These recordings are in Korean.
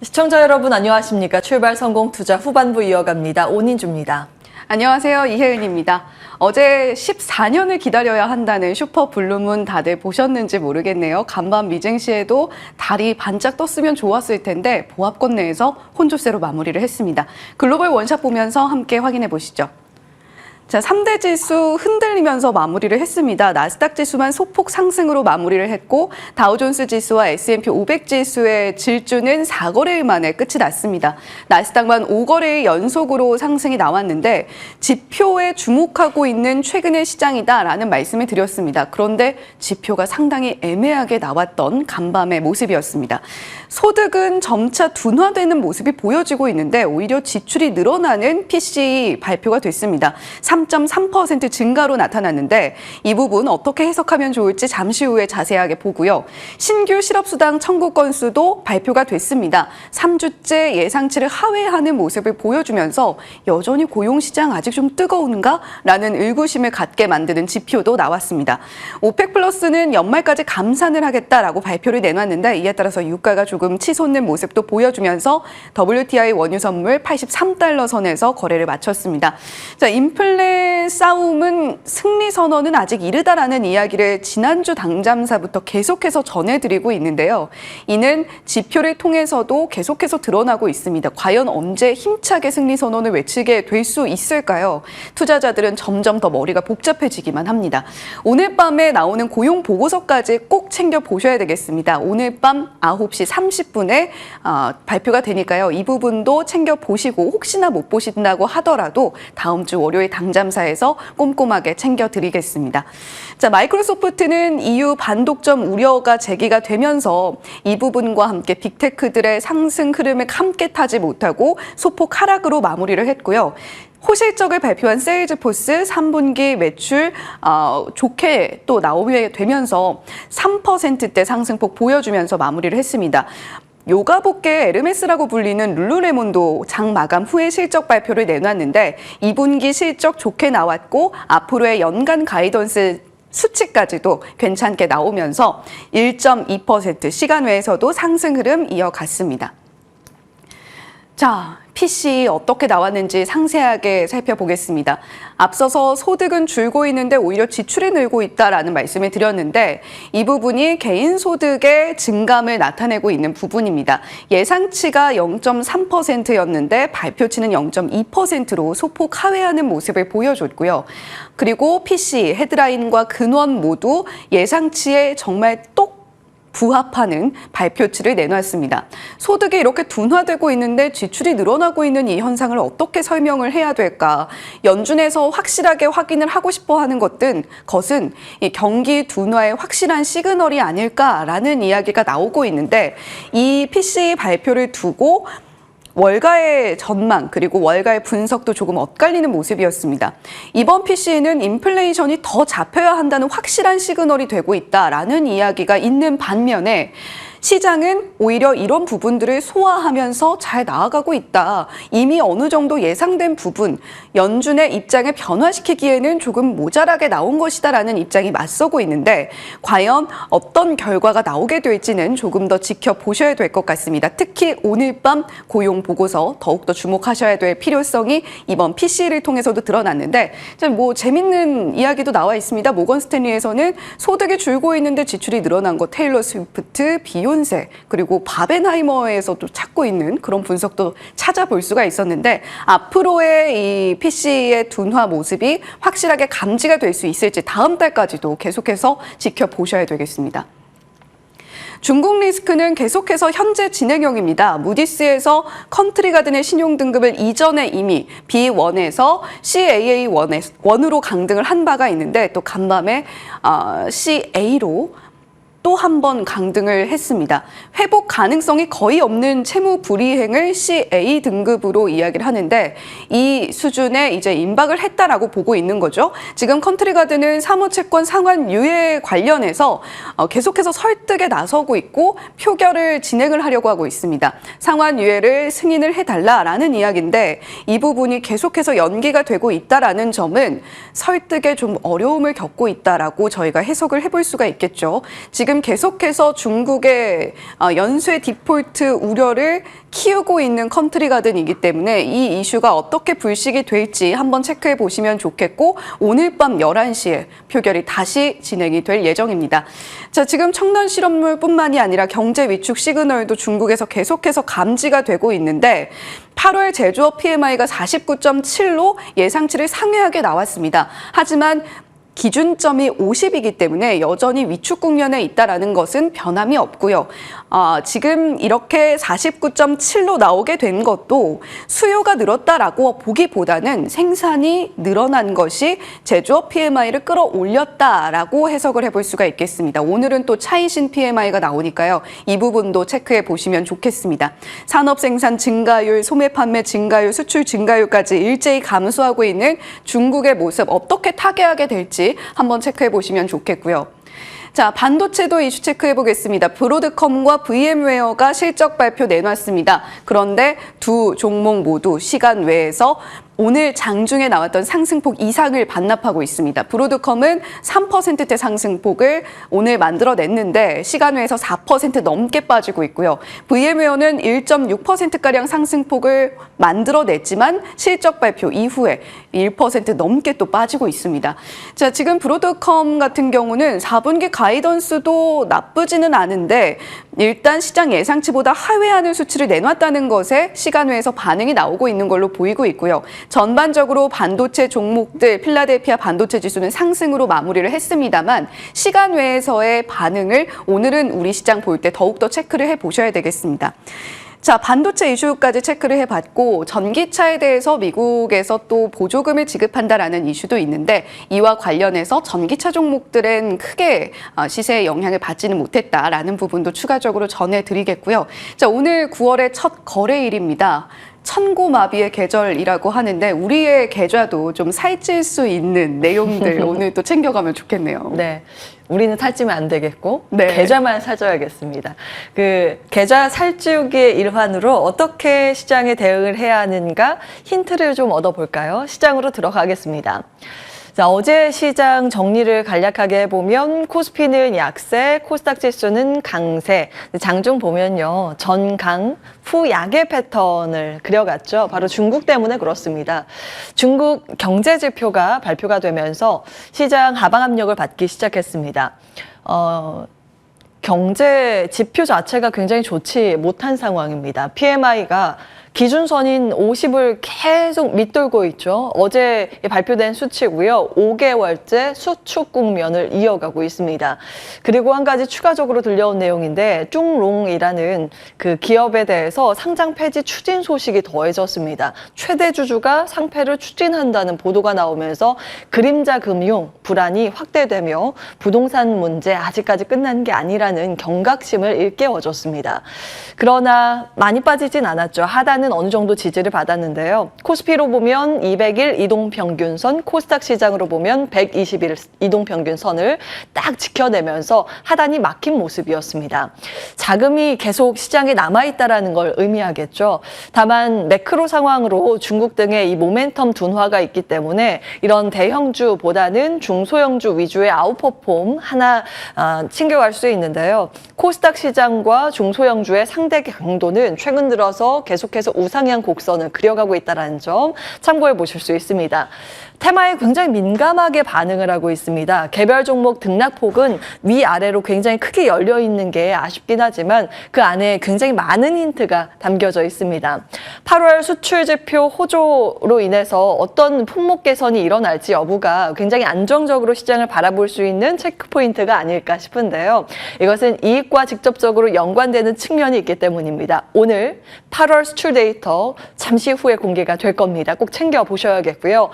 시청자 여러분 안녕하십니까? 출발 성공 투자 후반부 이어갑니다. 오인주입니다. 안녕하세요. 이혜은입니다. 어제 14년을 기다려야 한다는 슈퍼 블루문 다들 보셨는지 모르겠네요. 간밤 미쟁시에도 달이 반짝 떴으면 좋았을 텐데 보합권 내에서 혼조세로 마무리를 했습니다. 글로벌 원샷 보면서 함께 확인해 보시죠. 자, 3대 지수 흔들리면서 마무리를 했습니다. 나스닥 지수만 소폭 상승으로 마무리를 했고 다우존스 지수와 S&P 500 지수의 질주는 4거래일 만에 끝이 났습니다. 나스닥만 5거래일 연속으로 상승이 나왔는데 지표에 주목하고 있는 최근의 시장이다라는 말씀을 드렸습니다. 그런데 지표가 상당히 애매하게 나왔던 간밤의 모습이었습니다. 소득은 점차 둔화되는 모습이 보여지고 있는데 오히려 지출이 늘어나는 PCE 발표가 됐습니다. 3.3% 증가로 나타났는데 이 부분 어떻게 해석하면 좋을지 잠시 후에 자세하게 보고요. 신규 실업수당 청구 건수도 발표가 됐습니다. 3주째 예상치를 하회하는 모습을 보여주면서 여전히 고용시장 아직 좀 뜨거운가? 라는 의구심을 갖게 만드는 지표도 나왔습니다. 오펙 플러스는 연말까지 감산을 하겠다라고 발표를 내놨는데 이에 따라서 유가가 조금 치솟는 모습도 보여주면서 WTI 원유 선물 83달러 선에서 거래를 마쳤습니다. 자, 인플레 싸움은 승리 선언은 아직 이르다라는 이야기를 지난주 당잠사부터 계속해서 전해드리고 있는데요. 이는 지표를 통해서도 계속해서 드러나고 있습니다. 과연 언제 힘차게 승리 선언을 외치게 될 수 있을까요? 투자자들은 점점 더 머리가 복잡해지기만 합니다. 오늘 밤에 나오는 고용 보고서까지 꼭 챙겨 보셔야 되겠습니다. 오늘 밤 9시 30분에 발표가 되니까요. 이 부분도 챙겨 보시고 혹시나 못 보신다고 하더라도 다음 주 월요일 당잠사에서 꼼꼼하게 챙겨드리겠습니다. 자, 마이크로소프트는 EU 반독점 우려가 제기가 되면서 이 부분과 함께 빅테크들의 상승 흐름을 함께 타지 못하고 소폭 하락으로 마무리를 했고요. 호실적을 발표한 세일즈포스 3분기 매출 좋게 또 나오게 되면서 3%대 상승폭 보여주면서 마무리를 했습니다. 요가복계 에르메스라고 불리는 룰루레몬도 장 마감 후에 실적 발표를 내놨는데 2분기 실적 좋게 나왔고 앞으로의 연간 가이던스 수치까지도 괜찮게 나오면서 1.2% 시간 외에서도 상승 흐름 이어갔습니다. 자, PC 어떻게 나왔는지 상세하게 살펴보겠습니다. 앞서서 소득은 줄고 있는데 오히려 지출이 늘고 있다라는 말씀을 드렸는데 이 부분이 개인 소득의 증감을 나타내고 있는 부분입니다. 예상치가 0.3%였는데 발표치는 0.2%로 소폭 하회하는 모습을 보여줬고요. 그리고 PC 헤드라인과 근원 모두 예상치에 정말 똑 부합하는 발표치를 내놨습니다. 소득이 이렇게 둔화되고 있는데 지출이 늘어나고 있는 이 현상을 어떻게 설명을 해야 될까? 연준에서 확실하게 확인을 하고 싶어 하는 것은 이 경기 둔화의 확실한 시그널이 아닐까라는 이야기가 나오고 있는데 이 PCE 발표를 두고 월가의 전망 그리고 월가의 분석도 조금 엇갈리는 모습이었습니다. 이번 PCE는 인플레이션이 더 잡혀야 한다는 확실한 시그널이 되고 있다라는 이야기가 있는 반면에 시장은 오히려 이런 부분들을 소화하면서 잘 나아가고 있다. 이미 어느 정도 예상된 부분, 연준의 입장을 변화시키기에는 조금 모자라게 나온 것이다라는 입장이 맞서고 있는데 과연 어떤 결과가 나오게 될지는 조금 더 지켜보셔야 될 것 같습니다. 특히 오늘 밤 고용 보고서 더욱더 주목하셔야 될 필요성이 이번 PCE를 통해서도 드러났는데 뭐 재밌는 이야기도 나와 있습니다. 모건 스탠리에서는 소득이 줄고 있는데 지출이 늘어난 것, 테일러 스위프트, 비욘세 그리고 바벤하이머에서도 찾고 있는 그런 분석도 찾아볼 수가 있었는데 앞으로의 이 PC의 둔화 모습이 확실하게 감지가 될 수 있을지 다음 달까지도 계속해서 지켜보셔야 되겠습니다. 중국 리스크는 계속해서 현재 진행형입니다. 무디스에서 컨트리가든의 신용등급을 이전에 이미 B1에서 CAA1으로 강등을 한 바가 있는데 또 간밤에 CA로 또 한 번 강등을 했습니다. 회복 가능성이 거의 없는 채무 불이행을 CA 등급으로 이야기를 하는데 이 수준에 이제 임박을 했다라고 보고 있는 거죠. 지금 컨트리가드는 사모채권 상환 유예 관련해서 계속해서 설득에 나서고 있고 표결을 진행을 하려고 하고 있습니다. 상환 유예를 승인을 해달라라는 이야기인데 이 부분이 계속해서 연기가 되고 있다라는 점은 설득에 좀 어려움을 겪고 있다라고 저희가 해석을 해볼 수가 있겠죠. 지금 지금 계속해서 중국의 연쇄 디폴트 우려를 키우고 있는 컨트리 가든이기 때문에 이 이슈가 어떻게 불식이 될지 한번 체크해 보시면 좋겠고 오늘 밤 11시에 표결이 다시 진행이 될 예정입니다. 자, 지금 청년 실업률뿐만이 아니라 경제 위축 시그널도 중국에서 계속해서 감지가 되고 있는데 8월 제조업 PMI가 49.7로 예상치를 상회하게 나왔습니다. 하지만 기준점이 50이기 때문에 여전히 위축 국면에 있다는 것은 변함이 없고요. 지금 이렇게 49.7로 나오게 된 것도 수요가 늘었다라고 보기보다는 생산이 늘어난 것이 제조업 PMI를 끌어올렸다라고 해석을 해볼 수가 있겠습니다. 오늘은 또 차이신 PMI가 나오니까요. 이 부분도 체크해 보시면 좋겠습니다. 산업 생산 증가율, 소매 판매 증가율, 수출 증가율까지 일제히 감소하고 있는 중국의 모습 어떻게 타개하게 될지 한번 체크해 보시면 좋겠고요. 자, 반도체도 이슈 체크해 보겠습니다. 브로드컴과 VM웨어가 실적 발표 내놨습니다. 그런데 두 종목 모두 시간 외에서 오늘 장중에 나왔던 상승폭 이상을 반납하고 있습니다. 브로드컴은 3%대 상승폭을 오늘 만들어냈는데 시간 외에서 4% 넘게 빠지고 있고요. VM웨어는 1.6%가량 상승폭을 만들어냈지만 실적 발표 이후에 1% 넘게 또 빠지고 있습니다. 자, 지금 브로드컴 같은 경우는 4분기 가이던스도 나쁘지는 않은데 일단 시장 예상치보다 하회하는 수치를 내놨다는 것에 시간 외에서 반응이 나오고 있는 걸로 보이고 있고요. 전반적으로 반도체 종목들 필라델피아 반도체 지수는 상승으로 마무리를 했습니다만 시간 외에서의 반응을 오늘은 우리 시장 볼 때 더욱더 체크를 해보셔야 되겠습니다. 자, 반도체 이슈까지 체크를 해봤고 전기차에 대해서 미국에서 또 보조금을 지급한다라는 이슈도 있는데 이와 관련해서 전기차 종목들은 크게 시세에 영향을 받지는 못했다라는 부분도 추가적으로 전해드리겠고요. 자, 오늘 9월의 첫 거래일입니다. 천고마비의 계절이라고 하는데 우리의 계좌도 좀 살찔 수 있는 내용들 오늘 또 챙겨가면 좋겠네요. 네. 우리는 살찌면 안 되겠고 네. 계좌만 살쪄야겠습니다. 그 계좌 살찌우기의 일환으로 어떻게 시장에 대응을 해야 하는가 힌트를 좀 얻어볼까요? 시장으로 들어가겠습니다. 자, 어제 시장 정리를 간략하게 해보면 코스피는 약세, 코스닥 지수는 강세. 장중 보면요. 전강, 후약의 패턴을 그려갔죠. 바로 중국 때문에 그렇습니다. 중국 경제 지표가 발표가 되면서 시장 하방 압력을 받기 시작했습니다. 경제 지표 자체가 굉장히 좋지 못한 상황입니다. PMI가 기준선인 50을 계속 밑돌고 있죠. 어제 발표된 수치고요. 5개월째 수축 국면을 이어가고 있습니다. 그리고 한 가지 추가적으로 들려온 내용인데 쭝롱이라는 그 기업에 대해서 상장 폐지 추진 소식이 더해졌습니다. 최대 주주가 상폐를 추진한다는 보도가 나오면서 그림자 금융 불안이 확대되며 부동산 문제 아직까지 끝난 게 아니라는 경각심을 일깨워줬습니다. 그러나 많이 빠지진 않았죠. 하단은 어느 정도 지지를 받았는데요. 코스피로 보면 200일 이동평균선, 코스닥 시장으로 보면 120일 이동평균선을 딱 지켜내면서 하단이 막힌 모습이었습니다. 자금이 계속 시장에 남아있다는 걸 의미하겠죠. 다만 매크로 상황으로 중국 등의 이 모멘텀 둔화가 있기 때문에 이런 대형주보다는 중소형주 위주의 아웃퍼폼 하나 챙겨갈 수 있는데요. 코스닥 시장과 중소형주의 상대 강도는 최근 들어서 계속해서 우상향 곡선을 그려가고 있다는 점 참고해 보실 수 있습니다. 테마에 굉장히 민감하게 반응을 하고 있습니다. 개별 종목 등락폭은 위아래로 굉장히 크게 열려 있는 게 아쉽긴 하지만 그 안에 굉장히 많은 힌트가 담겨져 있습니다. 8월 수출 지표 호조로 인해서 어떤 품목 개선이 일어날지 여부가 굉장히 안정적으로 시장을 바라볼 수 있는 체크 포인트가 아닐까 싶은데요. 이것은 이익과 직접적으로 연관되는 측면이 있기 때문입니다. 오늘 8월 수출 데이터 잠시 후에 공개가 될 겁니다. 꼭 챙겨 보셔야겠고요.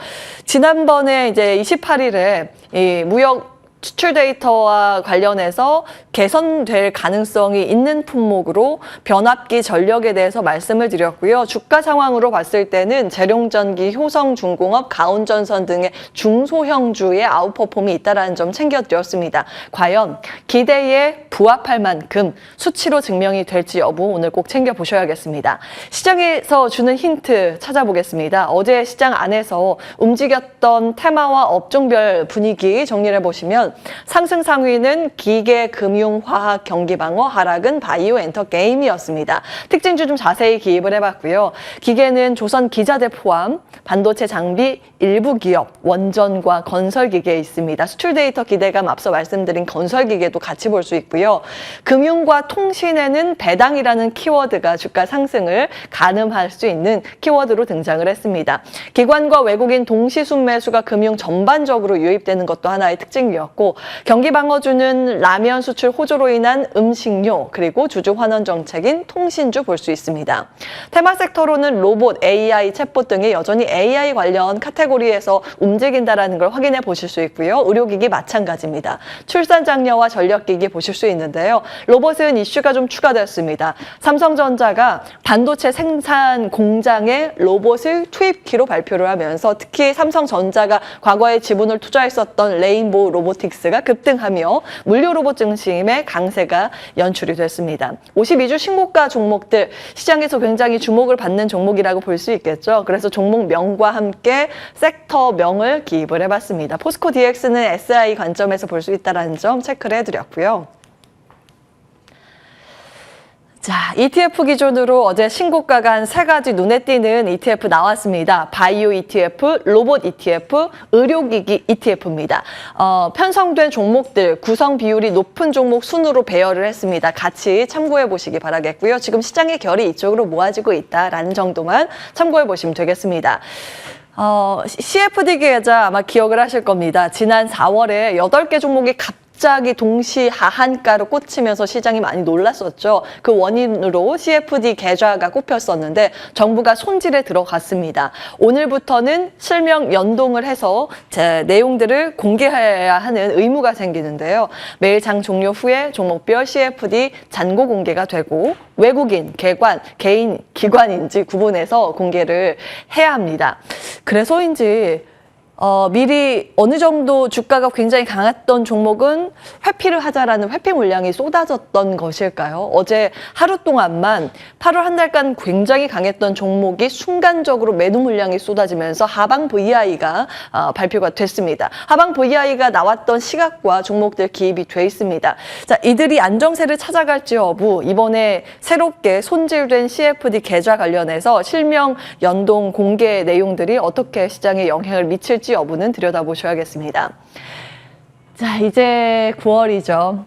지난번에 이제 28일에 이 무역 수출 데이터와 관련해서 개선될 가능성이 있는 품목으로 변압기 전력에 대해서 말씀을 드렸고요. 주가 상황으로 봤을 때는 재룡전기, 효성중공업, 가온전선 등의 중소형주의 아웃퍼폼이 있다는 점 챙겨드렸습니다. 과연 기대에 부합할 만큼 수치로 증명이 될지 여부 오늘 꼭 챙겨보셔야겠습니다. 시장에서 주는 힌트 찾아보겠습니다. 어제 시장 안에서 움직였던 테마와 업종별 분위기 정리를 해보시면 상승 상위는 기계, 금융, 화학, 경기방어, 하락은 바이오, 엔터, 게임이었습니다. 특징주 좀 자세히 기입을 해봤고요. 기계는 조선 기자재 포함, 반도체 장비, 일부 기업, 원전과 건설기계에 있습니다. 수출 데이터 기대감 앞서 말씀드린 건설기계도 같이 볼 수 있고요. 금융과 통신에는 배당이라는 키워드가 주가 상승을 가늠할 수 있는 키워드로 등장을 했습니다. 기관과 외국인 동시 순매수가 금융 전반적으로 유입되는 것도 하나의 특징이었고, 경기방어주는 라면 수출 호조로 인한 음식료, 그리고 주주 환원 정책인 통신주 볼 수 있습니다. 테마 섹터로는 로봇, AI, 챗봇 등이 여전히 AI 관련 카테고리에서 움직인다는 걸 확인해 보실 수 있고요. 의료기기 마찬가지입니다. 출산 장려와 전력기기 보실 수 있는데요. 로봇은 이슈가 좀 추가됐습니다. 삼성전자가 반도체 생산 공장에 로봇을 투입키로 발표를 하면서 특히 삼성전자가 과거에 지분을 투자했었던 레인보우 로보틱스가 급등하며 물류 로봇 증심의 강세가 연출이 됐습니다. 52주 신고가 종목들 시장에서 굉장히 주목을 받는 종목이라고 볼 수 있겠죠. 그래서 종목명과 함께 섹터명을 기입을 해봤습니다. 포스코 DX는 SI 관점에서 볼 수 있다는 점 체크를 해드렸고요. 자, ETF 기준으로 어제 신고가가 한 3가지 눈에 띄는 ETF 나왔습니다. 바이오 ETF, 로봇 ETF, 의료기기 ETF입니다. 편성된 종목들 구성 비율이 높은 종목 순으로 배열을 했습니다. 같이 참고해 보시기 바라겠고요. 지금 시장의 결이 이쪽으로 모아지고 있다라는 정도만 참고해 보시면 되겠습니다. CFD 계좌 아마 기억을 하실 겁니다. 지난 4월에 8개 종목이 갑자기 동시 하한가로 꽂히면서 시장이 많이 놀랐었죠. 그 원인으로 CFD 계좌가 꼽혔었는데 정부가 손질에 들어갔습니다. 오늘부터는 실명 연동을 해서 제 내용들을 공개해야 하는 의무가 생기는데요. 매일 장 종료 후에 종목별 CFD 잔고 공개가 되고 외국인, 개관, 개인, 기관인지 구분해서 공개를 해야 합니다. 그래서인지 미리 어느 정도 주가가 굉장히 강했던 종목은 회피를 하자라는 회피 물량이 쏟아졌던 것일까요? 어제 하루 동안만 8월 한 달간 굉장히 강했던 종목이 순간적으로 매도 물량이 쏟아지면서 하방 VI가 발표가 됐습니다. 하방 VI가 나왔던 시각과 종목들 기입이 돼 있습니다. 자, 이들이 안정세를 찾아갈지 여부, 이번에 새롭게 손질된 CFD 계좌 관련해서 실명 연동 공개 내용들이 어떻게 시장에 영향을 미칠지 여부는 들여다보셔야겠습니다. 자, 이제 9월이죠.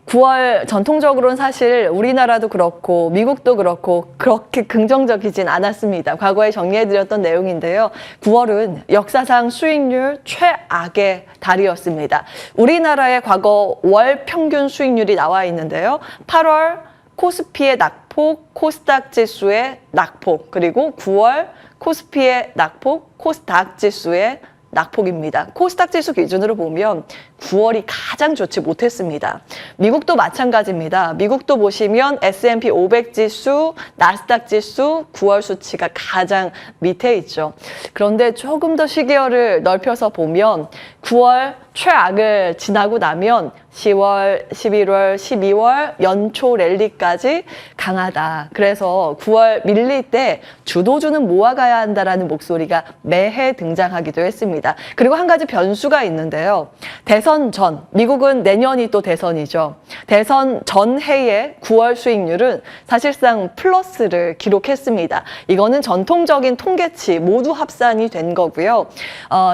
9월 전통적으로는 사실 우리나라도 그렇고 미국도 그렇고 그렇게 긍정적이진 않았습니다. 과거에 정리해드렸던 내용인데요. 9월은 역사상 수익률 최악의 달이었습니다. 우리나라의 과거 월 평균 수익률이 나와 있는데요. 8월 코스피의 낙폭, 코스닥 지수의 낙폭, 그리고 9월 코스피의 낙폭, 코스닥 지수의 낙폭입니다. 코스닥 지수 기준으로 보면 9월이 가장 좋지 못했습니다. 미국도 마찬가지입니다. 미국도 보시면 S&P 500 지수, 나스닥 지수 9월 수치가 가장 밑에 있죠. 그런데 조금 더 시계열을 넓혀서 보면 9월 최악을 지나고 나면 10월, 11월, 12월 연초 랠리까지 강하다. 그래서 9월 밀릴 때 주도주는 모아가야 한다라는 목소리가 매해 등장하기도 했습니다. 그리고 한 가지 변수가 있는데요. 대선 전, 미국은 내년이 또 대선이죠. 대선 전해의 9월 수익률은 사실상 플러스를 기록했습니다. 이거는 전통적인 통계치 모두 합산이 된 거고요.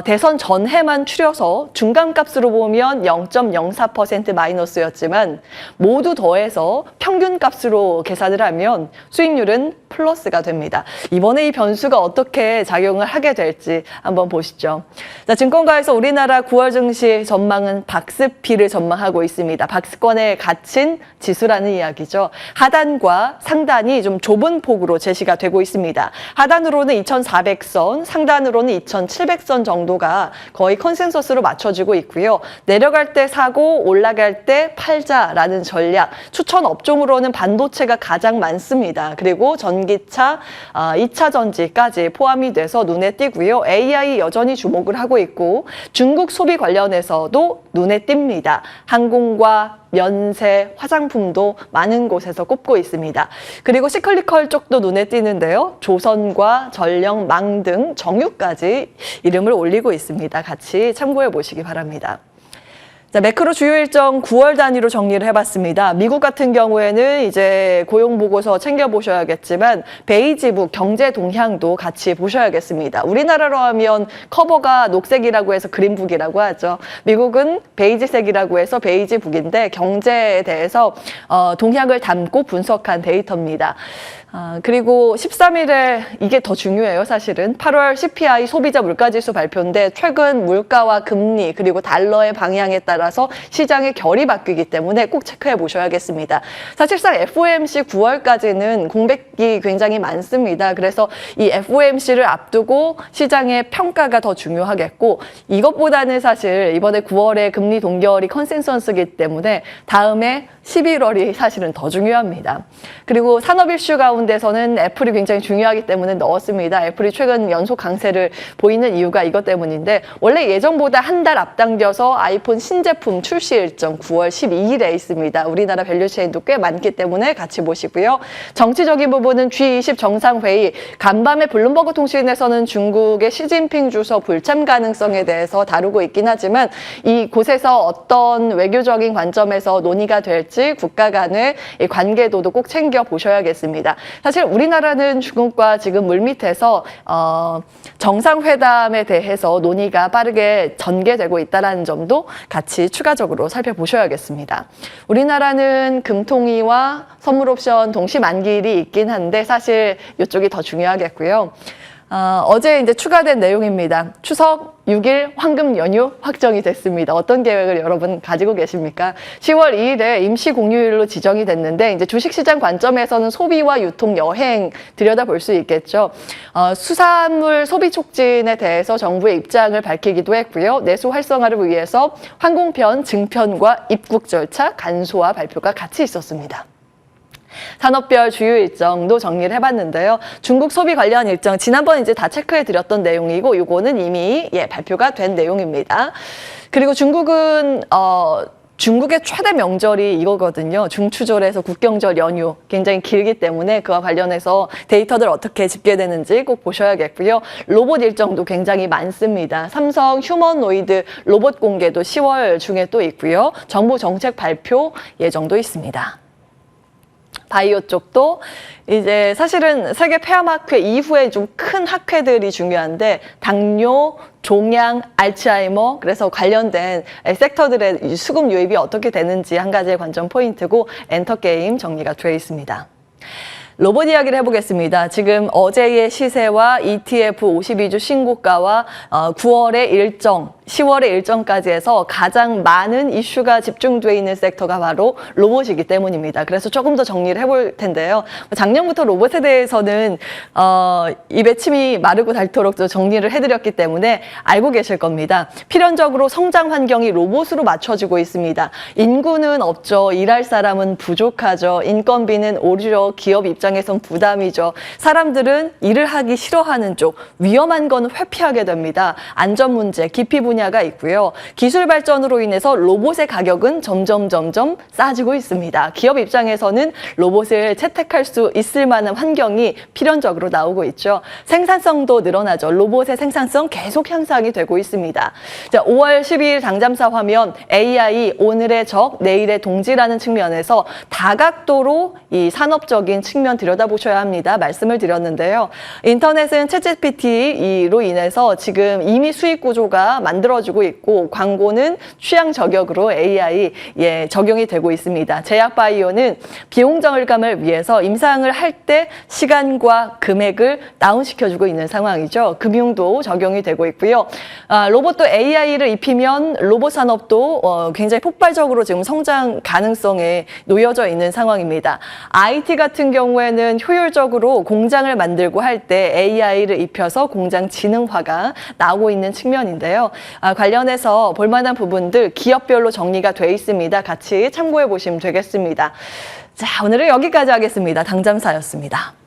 대선 전해만 추려서 중간값으로 보면 0.04% 마이너스였지만 모두 더해서 평균값으로 계산을 하면 수익률은 플러스가 됩니다. 이번에 이 변수가 어떻게 작용을 하게 될지 한번 보시죠. 자, 증권가에서 우리나라 9월 증시 전망은 박스피를 전망하고 있습니다. 박스권에 갇힌 지수라는 이야기죠. 하단과 상단이 좀 좁은 폭으로 제시가 되고 있습니다. 하단으로는 2,400선, 상단으로는 2,700선 정도가 거의 컨센서스로 맞춰지고 있고요. 내려갈 때 사고 올라갈 때 팔자라는 전략. 추천 업종으로는 반도체가 가장 많습니다. 그리고 전기차, 2차 전지까지 포함이 돼서 눈에 띄고요. AI 여전히 주목을 하고 있고 중국 소비 관련해서도 눈에 띕니다. 항공과 면세, 화장품도 많은 곳에서 꼽고 있습니다. 그리고 시클리컬 쪽도 눈에 띄는데요. 조선과 전력, 망 등 정유까지 이름을 올리고 있습니다. 같이 참고해 보시기 바랍니다. 자, 매크로 주요 일정 9월 단위로 정리를 해봤습니다. 미국 같은 경우에는 이제 고용 보고서 챙겨보셔야겠지만 베이지북 경제 동향도 같이 보셔야겠습니다. 우리나라로 하면 커버가 녹색이라고 해서 그린북이라고 하죠. 미국은 베이지색이라고 해서 베이지북인데 경제에 대해서 동향을 담고 분석한 데이터입니다. 그리고 13일에 이게 더 중요해요, 사실은. 8월 CPI 소비자 물가지수 발표인데 최근 물가와 금리 그리고 달러의 방향에 따라서 시장의 결이 바뀌기 때문에 꼭 체크해 보셔야겠습니다. 사실상 FOMC 9월까지는 공백이 굉장히 많습니다. 그래서 이 FOMC를 앞두고 시장의 평가가 더 중요하겠고 이것보다는 사실 이번에 9월에 금리 동결이 컨센서스이기 때문에 다음에 11월이 사실은 더 중요합니다. 그리고 산업 이슈 가운데서는 애플이 굉장히 중요하기 때문에 넣었습니다. 애플이 최근 연속 강세를 보이는 이유가 이것 때문인데 원래 예정보다 한 달 앞당겨서 아이폰 신제품 출시 일정 9월 12일에 있습니다. 우리나라 밸류체인도 꽤 많기 때문에 같이 보시고요. 정치적인 부분은 G20 정상회의, 간밤에 블룸버그 통신에서는 중국의 시진핑 주석 불참 가능성에 대해서 다루고 있긴 하지만 이곳에서 어떤 외교적인 관점에서 논의가 될지 국가 간의 관계도도 꼭 챙겨보셔야겠습니다. 사실 우리나라는 중국과 지금 물밑에서 정상회담에 대해서 논의가 빠르게 전개되고 있다는 점도 같이 추가적으로 살펴보셔야겠습니다. 우리나라는 금통위와 선물옵션 동시 만기일이 있긴 한데 사실 이쪽이 더 중요하겠고요. 어제 이제 추가된 내용입니다. 추석 6일 황금 연휴 확정이 됐습니다. 어떤 계획을 여러분 가지고 계십니까? 10월 2일에 임시 공휴일로 지정이 됐는데 이제 주식시장 관점에서는 소비와 유통, 여행 들여다볼 수 있겠죠. 수산물 소비 촉진에 대해서 정부의 입장을 밝히기도 했고요. 내수 활성화를 위해서 항공편, 증편과 입국 절차 간소화 발표가 같이 있었습니다. 산업별 주요 일정도 정리를 해봤는데요. 중국 소비 관련 일정 지난번 이제 다 체크해드렸던 내용이고 이거는 이미 발표가 된 내용입니다. 그리고 중국은 중국의 최대 명절이 이거거든요. 중추절에서 국경절 연휴 굉장히 길기 때문에 그와 관련해서 데이터들 어떻게 집계되는지 꼭 보셔야겠고요. 로봇 일정도 굉장히 많습니다. 삼성 휴머노이드 로봇 공개도 10월 중에 또 있고요. 정부 정책 발표 예정도 있습니다. 바이오 쪽도 이제 사실은 세계 폐암학회 이후에 좀 큰 학회들이 중요한데 당뇨, 종양, 알츠하이머 그래서 관련된 섹터들의 수급 유입이 어떻게 되는지 한 가지의 관점 포인트고 엔터게임 정리가 되어 있습니다. 로봇 이야기를 해보겠습니다. 지금 어제의 시세와 ETF 52주 신고가와 9월의 일정, 10월의 일정까지 해서 가장 많은 이슈가 집중되어 있는 섹터가 바로 로봇이기 때문입니다. 그래서 조금 더 정리를 해볼 텐데요. 작년부터 로봇에 대해서는 입에 침이 마르고 닳도록 정리를 해드렸기 때문에 알고 계실 겁니다. 필연적으로 성장 환경이 로봇으로 맞춰지고 있습니다. 인구는 없죠. 일할 사람은 부족하죠. 인건비는 오르죠. 기업 입장에선 부담이죠. 사람들은 일을 하기 싫어하는 쪽, 위험한 건 회피하게 됩니다. 안전 문제, 기피 분야가 있고요. 기술 발전으로 인해서 로봇의 가격은 점점 싸지고 있습니다. 기업 입장에서는 로봇을 채택할 수 있을 만한 환경이 필연적으로 나오고 있죠. 생산성도 늘어나죠. 로봇의 생산성 계속 향상이 되고 있습니다. 자, 5월 12일 당잠사 화면 AI 오늘의 적, 내일의 동지라는 측면에서 다각도로 이 산업적인 측면 들여다보셔야 합니다. 말씀을 드렸는데요. 인터넷은 챗GPT로 인해서 지금 이미 수익 구조가 만들어지고 있고 광고는 취향 저격으로 AI 적용이 되고 있습니다. 제약바이오는 비용 절감을 위해서 임상을 할 때 시간과 금액을 다운시켜주고 있는 상황이죠. 금융도 적용이 되고 있고요. 로봇도 AI를 입히면 로봇 산업도 굉장히 폭발적으로 지금 성장 가능성에 놓여져 있는 상황입니다. IT 같은 경우에는 효율적으로 공장을 만들고 할 때 AI를 입혀서 공장 지능화가 나오고 있는 측면인데요. 관련해서 볼만한 부분들 기업별로 정리가 돼 있습니다. 같이 참고해 보시면 되겠습니다. 자, 오늘은 여기까지 하겠습니다. 당잠사였습니다.